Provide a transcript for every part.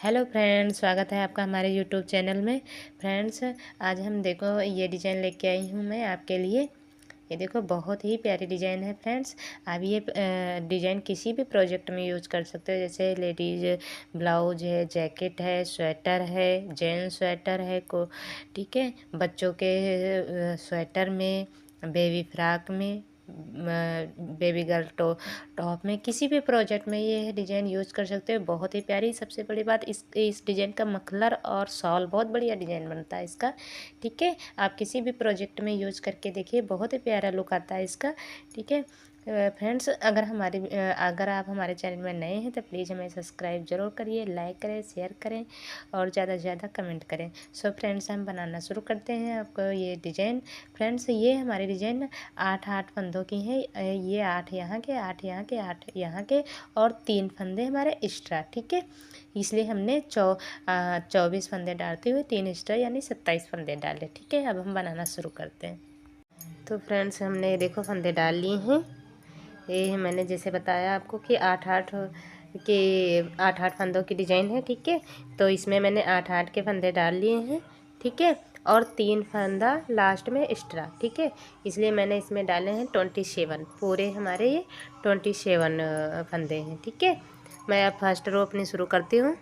Hello friends, स्वागत है आपका हमारे यूट्यूब चैनल में। फ्रेंड्स, आज हम देखो ये डिज़ाइन लेके आई हूँ मैं आपके लिए। ये देखो बहुत ही प्यारी डिज़ाइन है फ्रेंड्स। आप ये डिज़ाइन किसी भी प्रोजेक्ट में यूज़ कर सकते हो, जैसे लेडीज़ ब्लाउज है, जैकेट है, स्वेटर है, जेंट्स स्वेटर है को, ठीक है, बच्चों के स्वेटर में, बेबी फ्रॉक में, बेबी गर्ल टॉप में, किसी भी प्रोजेक्ट में ये डिज़ाइन यूज़ कर सकते हो। बहुत ही प्यारी, सबसे बड़ी बात इस डिज़ाइन का मफलर और शॉल बहुत बढ़िया डिज़ाइन बनता है इसका, ठीक है। आप किसी भी प्रोजेक्ट में यूज़ करके देखिए, बहुत ही प्यारा लुक आता है इसका, ठीक है। फ्रेंड्स, अगर आप हमारे चैनल में नए हैं तो प्लीज़ हमें सब्सक्राइब ज़रूर करिए, लाइक करें, शेयर करें और ज़्यादा से ज़्यादा कमेंट करें। सो फ्रेंड्स, हम बनाना शुरू करते हैं आपको ये डिज़ाइन। फ्रेंड्स, ये हमारी डिज़ाइन 8 फंदों की है। ये 8 यहाँ के, 8 यहाँ के, 8 यहाँ के और 3 फंदे हमारे एक्स्ट्रा, ठीक है। इसलिए हमने 24 फंदे डालते हुए 3 एक्स्ट्रा यानी 27 फंदे डाले, ठीक है। अब हम बनाना शुरू करते हैं। तो फ्रेंड्स, हमने देखो फंदे डाल लिए हैं। ये मैंने जैसे बताया आपको कि 8 फंदों की डिज़ाइन है, ठीक है। तो इसमें मैंने 8 के फंदे डाल लिए हैं, ठीक है, और 3 फंदा लास्ट में एक्स्ट्रा, ठीक है। इसलिए मैंने इसमें डाले हैं 27, पूरे हमारे ये 27 फंदे हैं, ठीक है। मैं अब फर्स्ट रो अपनी शुरू करती हूँ।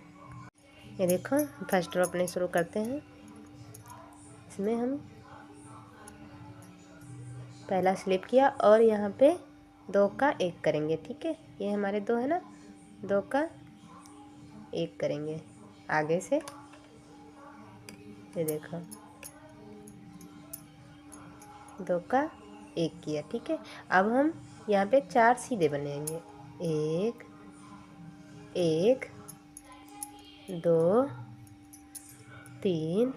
ये देखो, फर्स्ट रो अपनी शुरू करते हैं। इसमें हम पहला स्लिप किया और यहाँ पे 2 का 1 करेंगे, ठीक है। ये हमारे 2 है ना, 2 का 1 करेंगे आगे से। ये देखो, 2 का 1 किया, ठीक है। अब हम यहाँ पे 4 सीधे बनेंगे। 1 1 2 3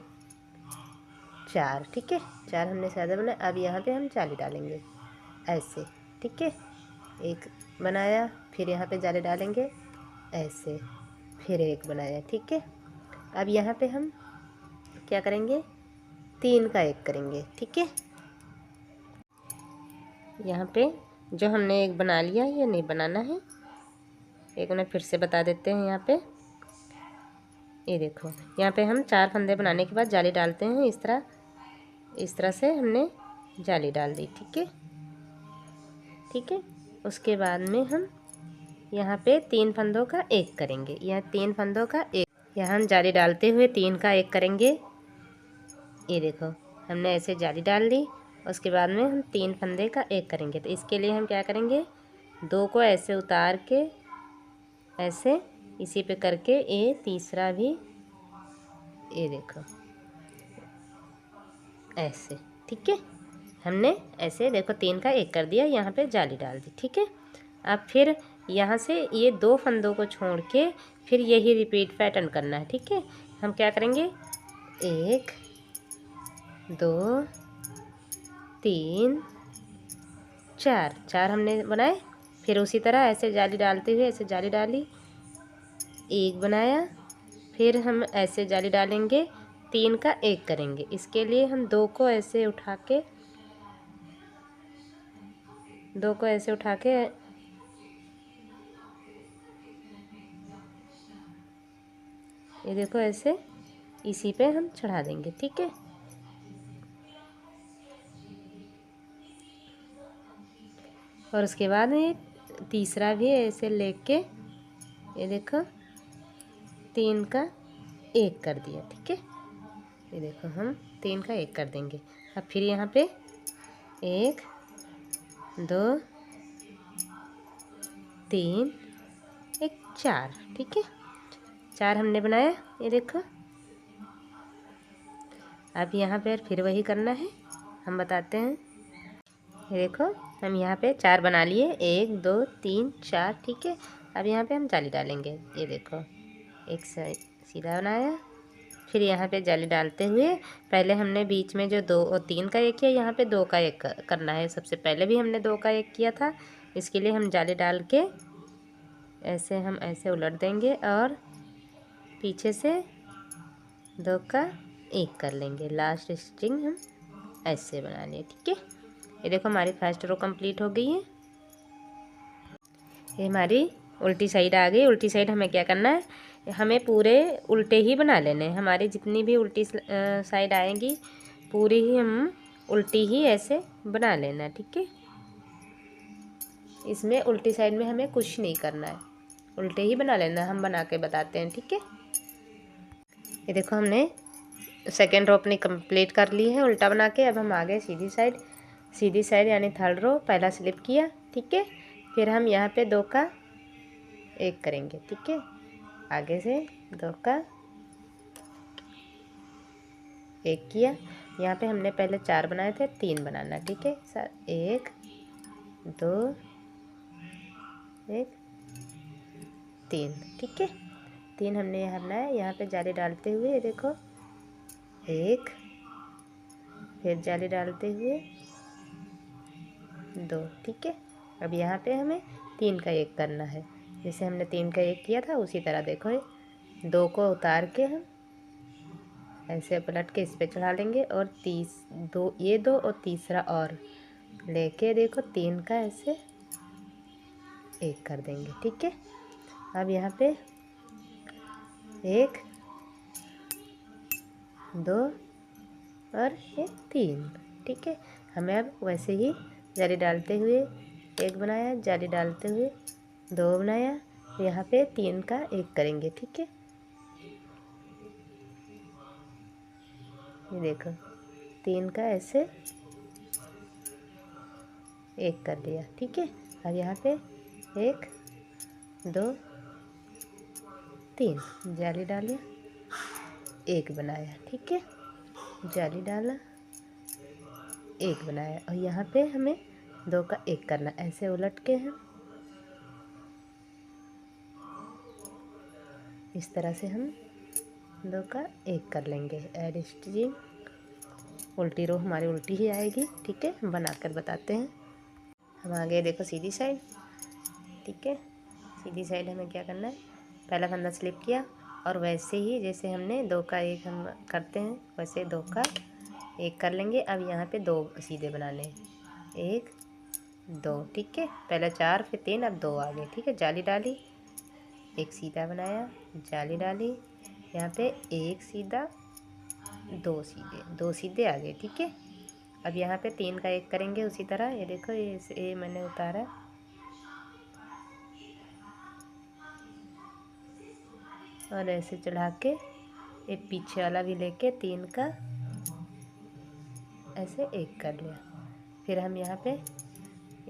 4, ठीक है। 4 हमने सादा बनाया। अब यहाँ पे हम जाली डालेंगे ऐसे, ठीक है। 1 बनाया, फिर यहाँ पे जाली डालेंगे ऐसे, फिर 1 बनाया, ठीक है। अब यहाँ पे हम क्या करेंगे, 3 का 1 करेंगे, ठीक है। यहाँ पे जो हमने 1 बना लिया, ये नहीं बनाना है। एक उन्हें फिर से बता देते हैं। यहाँ पे ये देखो, यहाँ पे हम 4 फंदे बनाने के बाद जाली डालते हैं। इस तरह से हमने जाली डाल दी, ठीक है, ठीक है। उसके बाद में हम यहाँ पे 3 फंदों का 1 करेंगे। यहाँ 3 फंदों का 1, यहाँ हम जाली डालते हुए 3 का 1 करेंगे। ये देखो, हमने ऐसे जाली डाल दी। उसके बाद में हम 3 फंदे का 1 करेंगे। तो इसके लिए हम क्या करेंगे, 2 को ऐसे उतार के ऐसे इसी पे करके ये तीसरा भी, ये देखो ऐसे, ठीक है। हमने ऐसे देखो 3 का 1 कर दिया, यहाँ पे जाली डाल दी, ठीक है। अब फिर यहाँ से ये 2 फंदों को छोड़ के फिर यही रिपीट पैटर्न करना है, ठीक है। हम क्या करेंगे, 1 2 3 4, 4 हमने बनाए। फिर उसी तरह ऐसे जाली डालते हुए ऐसे जाली डाली, 1 बनाया, फिर हम ऐसे जाली डालेंगे, 3 का 1 करेंगे। इसके लिए हम 2 को ऐसे उठा के, 2 को ऐसे उठा के ये देखो ऐसे इसी पे हम चढ़ा देंगे, ठीक है। और उसके बाद ये तीसरा भी ऐसे लेके ये देखो 3 का 1 कर दिया, ठीक है। ये देखो हम 3 का 1 कर देंगे। अब फिर यहाँ पे 1 2 3 1 4, ठीक है। 4 हमने बनाया, ये देखो। अब यहाँ पे फिर वही करना है, हम बताते हैं। ये देखो, हम यहाँ पे 4 बना लिए, 1 2 3 4, ठीक है। अब यहाँ पे हम जाली डालेंगे। ये देखो, एक सीधा बनाया, फिर यहाँ पे जाली डालते हुए पहले हमने बीच में जो 2 और 3 का 1 किया, यहाँ पे 2 का 1 करना है। सबसे पहले भी हमने 2 का 1 किया था। इसके लिए हम जाली डाल के ऐसे हम ऐसे उलट देंगे और पीछे से 2 का 1 कर लेंगे। लास्ट स्टिचिंग हम ऐसे बना लिए, ठीक है। ये देखो, हमारी फर्स्ट रो कंप्लीट हो गई है। ये हमारी उल्टी साइड आ गई। उल्टी साइड हमें क्या करना है, हमें पूरे उल्टे ही बना लेने हैं। हमारी जितनी भी उल्टी साइड आएंगी पूरी ही हम उल्टी ही ऐसे बना लेना है, ठीक है। इसमें उल्टी साइड में हमें कुछ नहीं करना है, उल्टे ही बना लेना है। हम बना के बताते हैं, ठीक है। ये देखो हमने सेकेंड रो अपनी कंप्लीट कर ली है उल्टा बना के। अब हम आगे सीधी साइड यानी थर्ड रो पहला स्लिप किया, ठीक है। फिर हम यहाँ पे 2 का 1 करेंगे, ठीक है। आगे से 2 का 1 किया। यहाँ पे हमने पहले 4 बनाए थे, 3 बनाना, ठीक है सर। 1 2 1 3, ठीक है। 3 हमने यहाँ बनाया। यहाँ पे जाली डालते हुए देखो 1, फिर जाली डालते हुए 2, ठीक है। अब यहाँ पे हमें 3 का 1 करना है। जैसे हमने 3 का 1 किया था उसी तरह देखो 2 को उतार के हम ऐसे पलट के इस पे चढ़ा लेंगे और 2 ये 2 और तीसरा और लेके देखो 3 का ऐसे 1 कर देंगे, ठीक है। अब यहाँ पे 1 2 और 3, ठीक है। हमें अब वैसे ही जाली डालते हुए 1 बनाया, जाली डालते हुए 2 बनाया, यहाँ पे 3 का 1 करेंगे, ठीक है। ये देखो 3 का ऐसे 1 कर दिया, ठीक है। अब यहाँ पे 1 2 3 जाली डाली 1 बनाया, ठीक है। जाली डाला 1 बनाया और यहाँ पे हमें 2 का 1 करना। ऐसे उलट के हम इस तरह से हम 2 का 1 कर लेंगे। एड स्टिचिंग उल्टी रो हमारी उल्टी ही आएगी, ठीक है। हम बना कर बताते हैं। हम आगे देखो सीधी साइड, ठीक है। सीधी साइड हमें क्या करना है, पहला फंदा स्लिप किया और वैसे ही जैसे हमने 2 का 1 हम करते हैं वैसे 2 का 1 कर लेंगे। अब यहाँ पे 2 सीधे बनाने हैं, 1 2, ठीक है। पहले 4 फिर 3 अब 2 आ गए, ठीक है। जाली डाली 1 सीधा बनाया, जाली डाली यहाँ पे 1 सीधा 2 सीधे आ गए, ठीक है। अब यहाँ पे 3 का 1 करेंगे उसी तरह। ये देखो ये मैंने उतारा और ऐसे चढ़ा के एक पीछे वाला भी लेके 3 का ऐसे 1 कर लिया। फिर हम यहाँ पे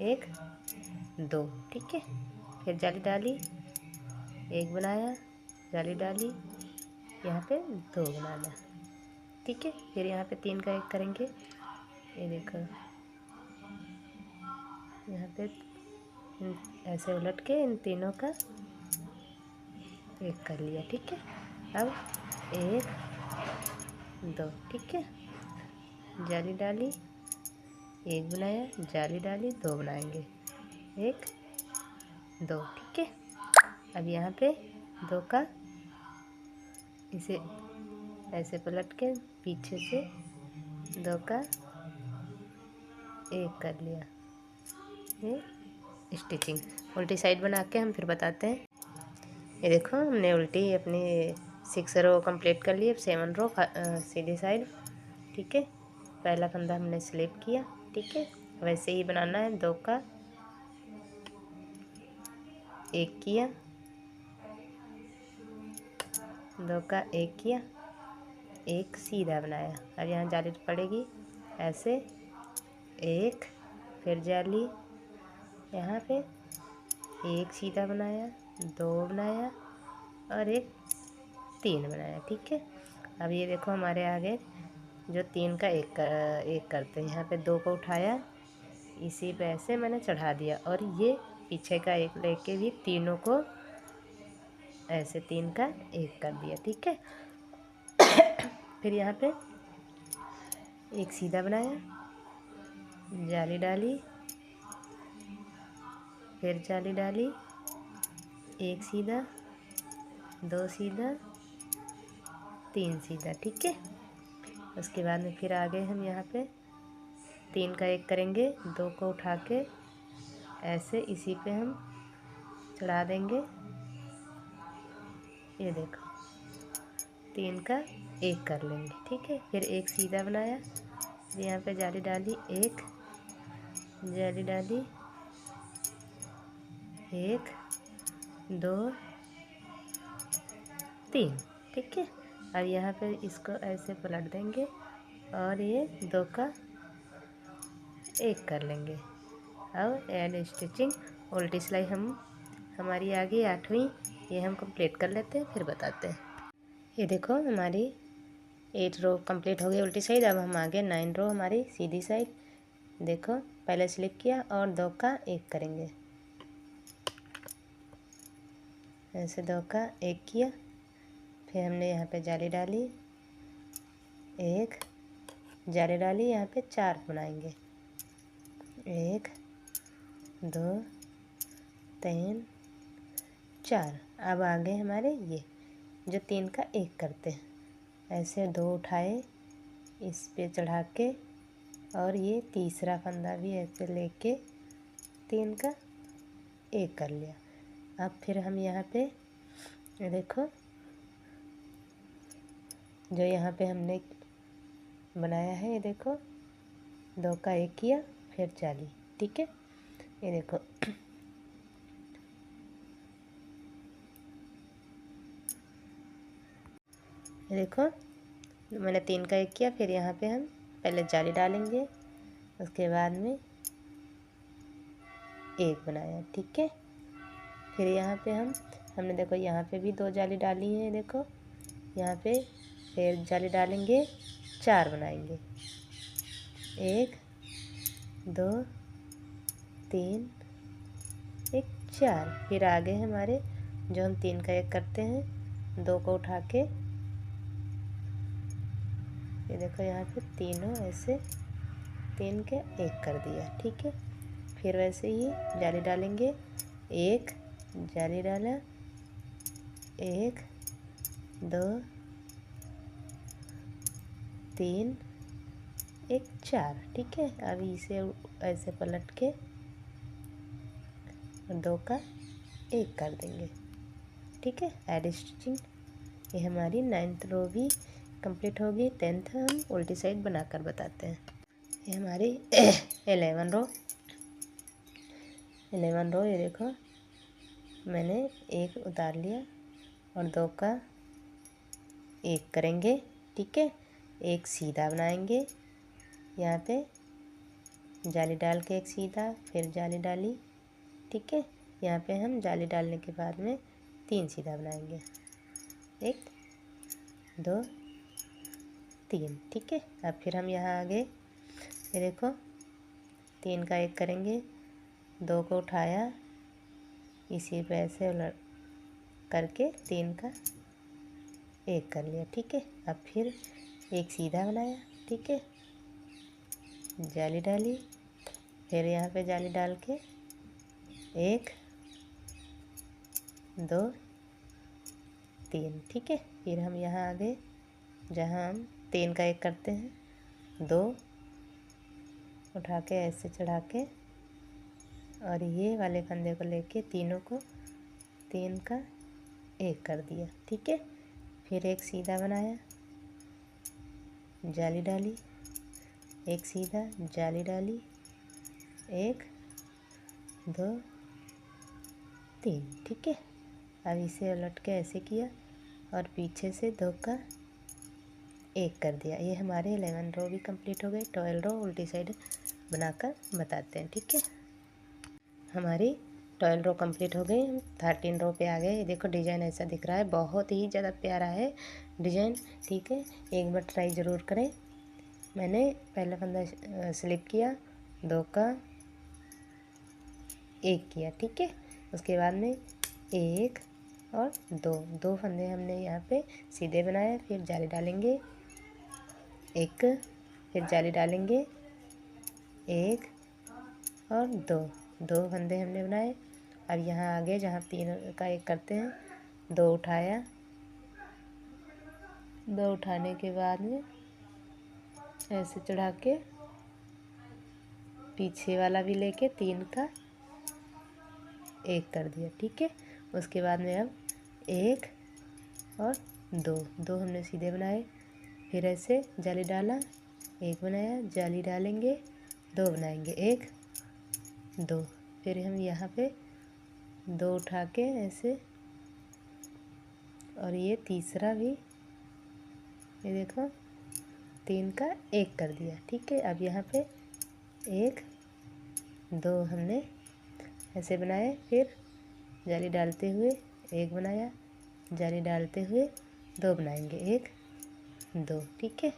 1 2, ठीक है। फिर जाली डाली 1 बनाया, जाली डाली यहाँ पे 2 बनाना, ठीक है। फिर यहाँ पे 3 का 1 करेंगे। ये देखो यहाँ पे ऐसे उलट के इन तीनों का 1 कर लिया, ठीक है। अब 1 2, ठीक है। जाली डाली 1 बनाया, जाली डाली 2 बनाएंगे, 1 2, ठीक है। अब यहाँ पे 2 का इसे ऐसे पलट के पीछे से 2 का 1 कर लिया। ये स्टिचिंग उल्टी साइड बना के हम फिर बताते हैं। ये देखो हमने उल्टी अपनी 6 रो कंप्लीट कर ली। अब 7 रो सीधी साइड, ठीक है। पहला फंदा हमने स्लिप किया, ठीक है। वैसे ही बनाना है। 2 का 1 किया, 2 का 1 किया, 1 सीधा बनाया। अब यहाँ जाली पड़ेगी ऐसे 1, फिर जाली यहाँ पे 1 सीधा बनाया, 2 बनाया और 1 3 बनाया, ठीक है। अब ये देखो हमारे आगे जो 3 का 1 करते हैं, यहाँ पे 2 को उठाया इसी पे ऐसे मैंने चढ़ा दिया और ये पीछे का 1 लेके भी तीनों को ऐसे 3 का 1 कर दिया, ठीक है। फिर यहाँ पे 1 सीधा बनाया, जाली डाली, फिर जाली डाली 1 सीधा 2 सीधा 3 सीधा, ठीक है। उसके बाद में फिर आगे हम यहाँ पे 3 का 1 करेंगे, 2 को उठा के ऐसे इसी पे हम चढ़ा देंगे ये देखो 3 का 1 कर लेंगे, ठीक है। फिर एक सीधा बनाया, फिर यहाँ पे जाली डाली, एक जाली डाली, 1 2 3, ठीक है। अब यहाँ पे इसको ऐसे पलट देंगे और ये 2 का 1 कर लेंगे। अब एंड स्टिचिंग उल्टी सिलाई हमारी आ गई 8वीं। ये हम कंप्लीट कर लेते हैं, फिर बताते हैं। ये देखो हमारी 8 रो कंप्लीट हो गई उल्टी साइड। अब हम आगे 9 रो हमारी सीधी साइड। देखो पहले स्लिप किया और 2 का 1 करेंगे, ऐसे 2 का 1 किया। फिर हमने यहाँ पे जाली डाली, एक जाली डाली, यहाँ पे 4 बनाएंगे, 1 2 3 4। अब आगे हमारे ये जो 3 का 1 करते हैं, ऐसे 2 उठाए, इस पे चढ़ा के और ये तीसरा फंदा भी ऐसे लेके 3 का 1 कर लिया। अब फिर हम यहाँ पे देखो जो यहाँ पे हमने बनाया है, ये देखो 2 का 1 किया, फिर जाली, ठीक है। ये देखो ये देखो मैंने 3 का 1 किया, फिर यहाँ पे हम पहले जाली डालेंगे, उसके बाद में 1 बनाया, ठीक है। फिर यहाँ पे हमने देखो यहाँ पे भी 2 जाली डाली है, देखो यहाँ पे फिर जाली डालेंगे, 4 बनाएंगे, 1 2 3 1 4। फिर आगे हमारे जो हम 3 का 1 करते हैं, 2 को उठा के ये देखो यहाँ पे तीनों ऐसे 3 के 1 कर दिया, ठीक है। फिर वैसे ही जाली डालेंगे, 1 जाली डाला, 1 2 3 1 4, ठीक है। अब इसे ऐसे पलट के 2 का 1 कर देंगे, ठीक है। एड स्टिचिंग ये हमारी 9th रो भी कंप्लीट होगी। 10th हम उल्टी साइड बनाकर बताते हैं। ये हमारी 11 रो ये देखो मैंने 1 उतार लिया और 2 का 1 करेंगे, ठीक है। एक सीधा बनाएंगे, यहाँ पे जाली डाल के एक सीधा, फिर जाली डाली, ठीक है। यहाँ पे हम जाली डालने के बाद में 3 सीधा बनाएंगे, 1 2 3, ठीक है। अब फिर हम यहाँ आगे ये देखो 3 का 1 करेंगे, 2 को उठाया, इसी पे ऐसे उलट करके 3 का 1 कर लिया, ठीक है। अब फिर एक सीधा बनाया, ठीक है, जाली डाली, फिर यहाँ पे जाली डाल के 1 2 3, ठीक है। फिर हम यहाँ आगे जहाँ हम 3 का 1 करते हैं, 2 उठा के ऐसे चढ़ा के और ये वाले फंदे को लेके तीनों को 3 का 1 कर दिया, ठीक है। फिर एक सीधा बनाया, जाली डाली, एक सीधा जाली डाली, 1 2 3, ठीक है। अब इसे उलट के ऐसे किया और पीछे से 2 का 1 कर दिया। ये हमारे 11 रो भी कंप्लीट हो गए। 12 रो उल्टी साइड बनाकर बताते हैं, ठीक है। हमारी 12 रो कंप्लीट हो गई। हम 13 रो पे आ गए। ये देखो डिज़ाइन ऐसा दिख रहा है, बहुत ही ज़्यादा प्यारा है डिज़ाइन, ठीक है। एक बार ट्राई ज़रूर करें। मैंने पहला फंदा स्लिप किया, 2 का 1 किया, ठीक है। उसके बाद में 1 और 2 फंदे हमने यहाँ पे सीधे बनाए, फिर जाली डालेंगे, 1 फिर जाली डालेंगे, 1 और 2 फंदे हमने बनाए। अब यहाँ आगे जहाँ 3 का 1 करते हैं, 2 उठाया, 2 उठाने के बाद में ऐसे चढ़ा के पीछे वाला भी लेके 3 का 1 कर दिया, ठीक है। उसके बाद में अब 1 और दो, दो हमने सीधे बनाए। फिर ऐसे जाली डाला, एक बनाया, जाली डालेंगे, दो बनाएंगे, एक दो। फिर हम यहाँ पे दो उठा के ऐसे, और ये तीसरा भी, ये देखो तीन का एक कर दिया। ठीक है, अब यहाँ पे एक दो हमने ऐसे बनाए। फिर जाली डालते हुए एक बनाया, जाली डालते हुए दो बनाएंगे, एक दो। ठीक है,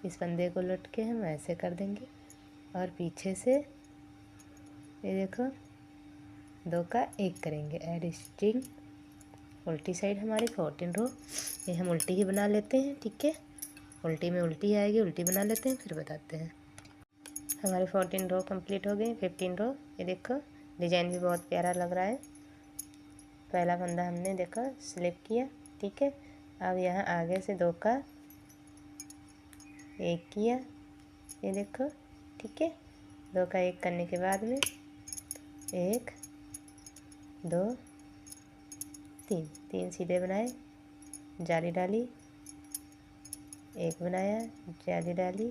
इस फंदे को लट के हम ऐसे कर देंगे और पीछे से ये देखो दो का एक करेंगे। एड स्टिचिंग उल्टी साइड हमारी 14 रो, ये हम उल्टी ही बना लेते हैं। ठीक है, उल्टी में उल्टी आएगी, उल्टी बना लेते हैं, फिर बताते हैं। हमारे 14 रो कंप्लीट हो गई। 15 रो, ये देखो डिज़ाइन भी बहुत प्यारा लग रहा है। पहला फंदा हमने देखो स्लिप किया। ठीक है, अब यहाँ आगे से दो का एक किया, ये देखो। ठीक है, दो का एक करने के बाद में एक दो तीन, तीन सीधे बनाए, जाली डाली, एक बनाया, जाली डाली,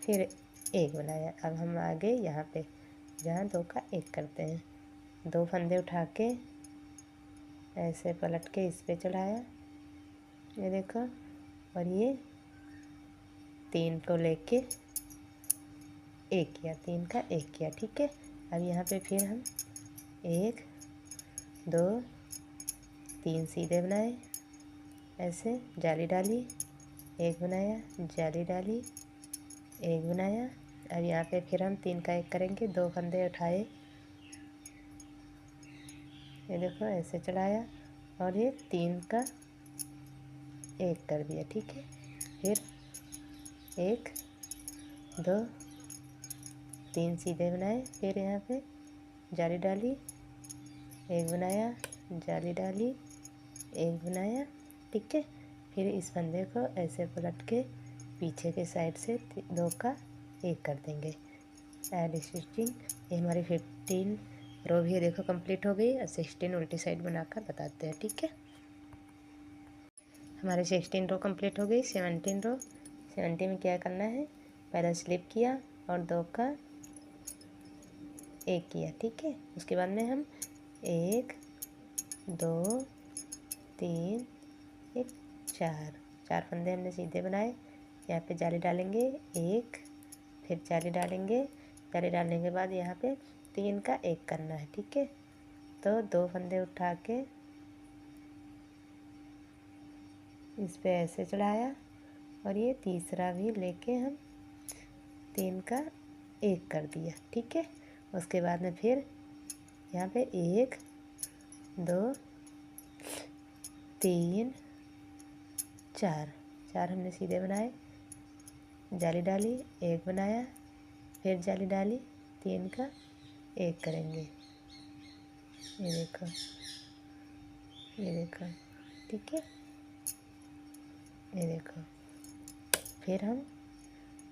फिर एक बनाया। अब हम आगे यहाँ पे जहाँ दो का एक करते हैं, दो फंदे उठा के ऐसे पलट के इस पे चढ़ाया, ये देखो, और ये तीन को लेके एक किया, तीन का एक किया। ठीक है, अब यहाँ पे फिर हम एक दो तीन सीधे बनाए, ऐसे जाली डाली, एक बनाया, जाली डाली, एक बनाया। अब यहाँ पे फिर हम तीन का एक करेंगे, दो फंदे उठाए, ये देखो ऐसे चढ़ाया, और ये तीन का एक कर दिया। ठीक है, फिर एक दो तीन सीधे बनाए, फिर यहाँ पे जाली डाली, एक बनाया, जाली डाली, एक बनाया। ठीक है, फिर इस फंदे को ऐसे पलट के पीछे के साइड से दो का एक कर देंगे। एड स्टिचिंग, ये हमारी 15 रो भी देखो कंप्लीट हो गई। और 16 उल्टी साइड बनाकर बताते हैं। ठीक है, हमारे 16 रो कंप्लीट हो गई। 17 रो, 17 में क्या करना है, पहले स्लिप किया और दो का एक किया। ठीक है, उसके बाद में हम एक दो तीन एक चार, चार फंदे हमने सीधे बनाए। यहाँ पे जाली डालेंगे एक, फिर जाली डालेंगे, जाली डालने के बाद यहाँ पे तीन का एक करना है। ठीक है, तो दो फंदे उठा के इस पे ऐसे चढ़ाया, और ये तीसरा भी लेके हम तीन का एक कर दिया। ठीक है, उसके बाद में फिर यहाँ पे एक दो तीन चार, चार हमने सीधे बनाए, जाली डाली, एक बनाया, फिर जाली डाली, तीन का एक करेंगे, ये देखो, ये देखो। ठीक है, ये देखो, फिर हम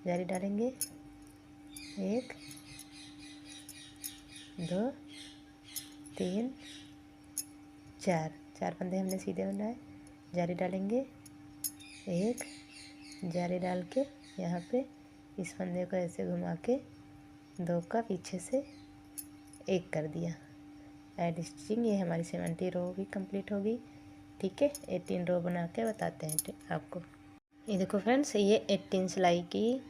जाली डालेंगे एक दो तीन चार, चार फंदे हमने सीधे बनाए, जाली डालेंगे एक, जाली डाल के यहाँ पे इस फंदे को ऐसे घुमा के दो का पीछे से एक कर दिया। एड स्टिचिंग, ये हमारी 70 रो भी कंप्लीट हो गई। ठीक है, 18 रो बना के बताते हैं आपको। ये देखो फ्रेंड्स, ये 18 सिलाई की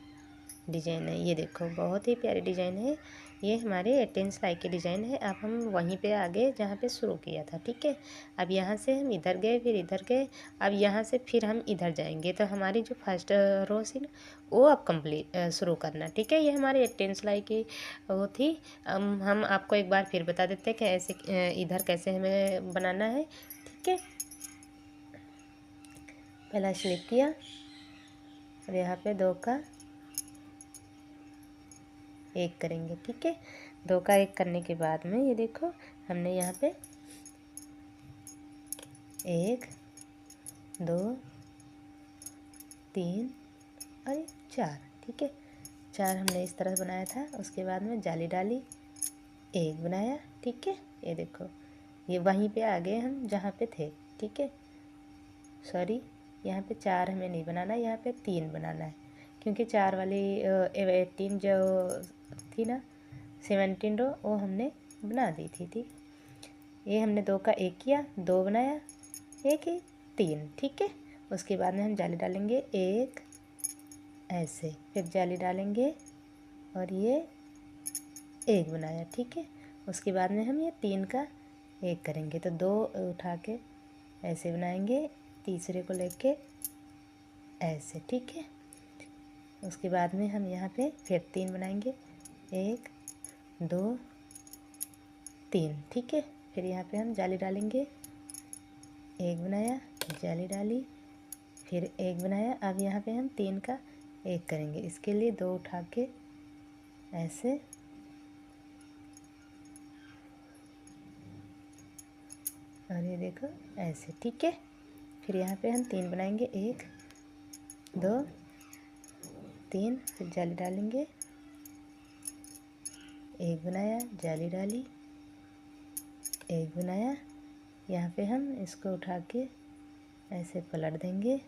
डिज़ाइन है। ये देखो बहुत ही प्यारी डिज़ाइन है। ये हमारे 18 सिलाई की डिज़ाइन है। अब हम वहीं पे आगे जहाँ पे शुरू किया था। ठीक है, अब यहाँ से हम इधर गए, फिर इधर गए, अब यहाँ से फिर हम इधर जाएंगे। तो हमारी जो फर्स्ट रो थी वो अब कंप्लीट शुरू करना। ठीक है, ये हमारी 18 सिलाई की वो थी। हम आपको एक बार फिर बता देते हैं कि ऐसे इधर कैसे हमें बनाना है। ठीक है, पहला स्लिप किया और यहाँ पे दो का एक करेंगे। ठीक है, दो का एक करने के बाद में ये देखो हमने यहाँ पे एक दो तीन और चार, ठीक है, चार हमने इस तरह बनाया था। उसके बाद में जाली डाली, एक बनाया। ठीक है, ये देखो ये वहीं पे आ गए हम जहाँ पे थे। ठीक है, सॉरी, यहाँ पे 4 हमें नहीं बनाना, यहाँ पे 3 बनाना है, क्योंकि 4 वाली 18 जो थी ना 17 रो वो हमने बना दी थी। ठीक, ये हमने 2 का 1 किया, 2 बनाया, 1 ही 3। ठीक है, उसके बाद में हम जाली डालेंगे 1 ऐसे, फिर जाली डालेंगे और ये 1 बनाया। ठीक है, उसके बाद में हम ये 3 का 1 करेंगे, तो 2 उठा के ऐसे बनाएंगे, तीसरे को लेके ऐसे। ठीक है, उसके बाद में हम यहाँ पे फिर 3 बनाएंगे, 1 2 3। ठीक है, फिर यहाँ पे हम जाली डालेंगे, 1 बनाया, जाली डाली, फिर 1 बनाया। अब यहाँ पे हम 3 का 1 करेंगे, इसके लिए 2 उठा के ऐसे और ये देखो ऐसे। ठीक है, फिर यहाँ पे हम 3 बनाएंगे, 1 2 3, फिर जाली डालेंगे, 1 बनाया, जाली डाली, 1 बनाया। यहाँ पे हम इसको उठा के ऐसे पलट देंगे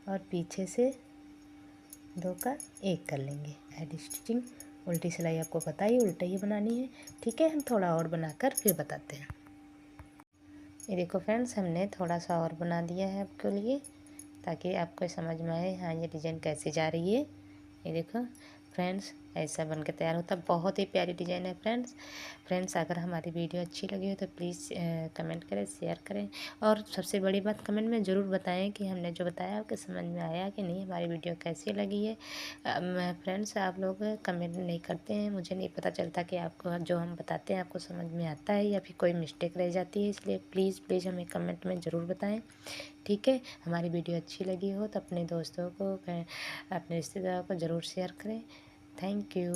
और पीछे से 2 का 1 कर लेंगे। एड स्टिचिंग, उल्टी सिलाई आपको पता ही उल्टी ही बनानी है। ठीक है, हम थोड़ा और बनाकर फिर बताते हैं। ये देखो फ्रेंड्स, हमने थोड़ा सा और बना दिया है आपके लिए, ताकि आपको समझ में आए हाँ ये डिज़ाइन कैसे जा रही है। ये देखो फ्रेंड्स, ऐसा बन के तैयार होता है, बहुत ही प्यारी डिज़ाइन है फ्रेंड्स अगर हमारी वीडियो अच्छी लगी हो तो प्लीज़ कमेंट करें, शेयर करें, और सबसे बड़ी बात कमेंट में ज़रूर बताएं कि हमने जो बताया आपके समझ में आया कि नहीं, हमारी वीडियो कैसी लगी है। फ्रेंड्स आप लोग कमेंट नहीं करते हैं, मुझे नहीं पता चलता कि आपको जो हम बताते हैं आपको समझ में आता है या फिर कोई मिस्टेक रह जाती है, इसलिए प्लीज़ हमें कमेंट में ज़रूर बताएं। ठीक है, हमारी वीडियो अच्छी लगी हो तो अपने दोस्तों को, अपने रिश्तेदारों को ज़रूर शेयर करें। Thank you.